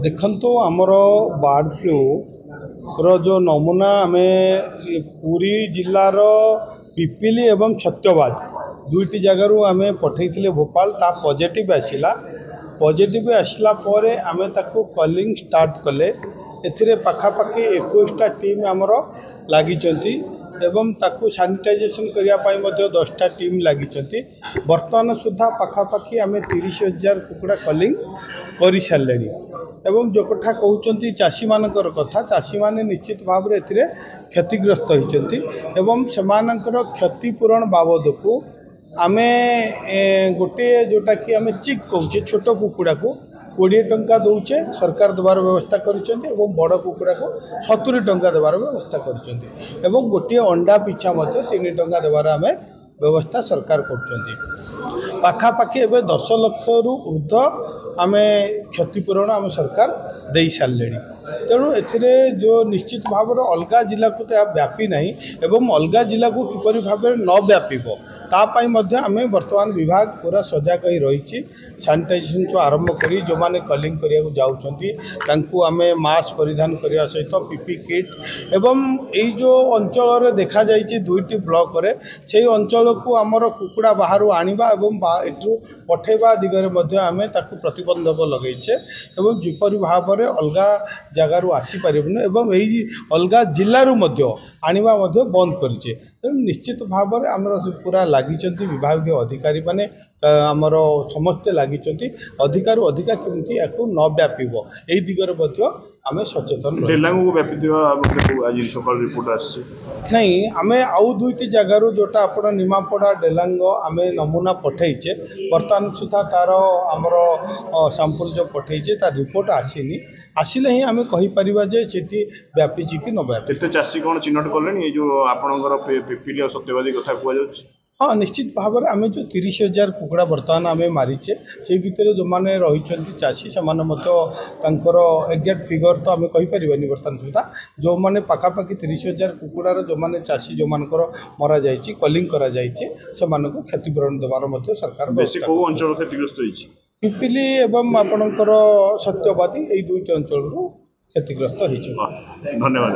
देखो आमर bird flu रो नमूना आम पुरी जिलार पिपिली एवं सत्यवाद दुईटी जगार आम पठे भोपाल ता पॉजिटिव आसला पॉजिटिव आसला आम ताकू कॉलिंग स्टार्ट कले ए पाखापाखि 21टा टीम आमर लगी एवं ताकू सैनिटाइजेशन करने 10टा टीम लगी बर्तमान सुधा पाखापाखि आम 30,000 कुकुड़ा कलिंग कर सारे एवं जो कथा कहते चाषी मानकर कथा चाषी माने निश्चित भाव में क्षतिग्रस्त होती एवं सेमानकर क्षतिपूरण बाबद को आम गोटे जोटा कि आम चिक कहे छोट कुकुड़ा को 20 टंका दौचे सरकार देवार व्यवस्था कर बड़ कुकुड़ा को 70 टंका देवार व्यवस्था कर गोटे अंडा पिछा 3 टंका देवार आम व्यवस्था सरकार कर पाखापाखि 10 लाख रु ऊर्ध आम क्षतिपूरण आम सरकार दे सारे तेणु ए जो निश्चित भाव अलग जिला को तो व्यापी नहीं एवं अलग जिला को किपरि भाव न व्यापीब तापाई आम बर्तमान विभाग पूरा सजग ही रही सैनिटाइजेशन तो आरंभ करी जो माने कलिंग करिया जाऊँ आम मास्क परिधान करने सहित पीपी किट एवं यही जो अंचल देखा जाइए 2टी ब्लॉक रे से अंचल को आमर कुकुड़ा बाहर आनिबा एवं एठू पठेबा दिगरे आम ताकू प्रतिबंधक लगेचे एवं जिपरि भाव में अलग जगार आसीपारन एवं यही अलग जिलूर आनिबा बंद करें तेणु निश्चित भाव में आम पूरा लगी विभाग अधिकारी माने आमर समस्ते लगी अधिकार अधिका केमती या न व्यापीब यही दिगरे आम सचेतन नहीं आम आउ 2टी जगार जोटा आप निमापड़ा डेलांग आम नमूना पठेचे बर्तमान सुधा तार आमर सैंपल जो पठेचे तार रिपोर्ट आसीनी आसिले ही आम कहीपर जे व्यापी कि न व्यापी चाषी कौन चिन्हट कले जो आपंकर पिपिली और सत्यवादी कथा कह हाँ निश्चित भाव में आम जो 30,000 कुकुड़ा बर्तमान आम मारिचे से भितर जो मैंने रही चाषी से एक्जाक्ट फिगर तो आम कहीपर बर्तमान सुधा जो मैंने पाखापाखि 30,000 कुकुड़ार जो मैंने चाषी जो मानकर मरा जाइए कलिंग करा से क्षतिपूरण देवार सरकार अंचल क्षतिग्रस्त पिपिली एवं आपणकर सत्यवादी यही 2टी अंचल क्षतिग्रस्त हो। धन्यवाद।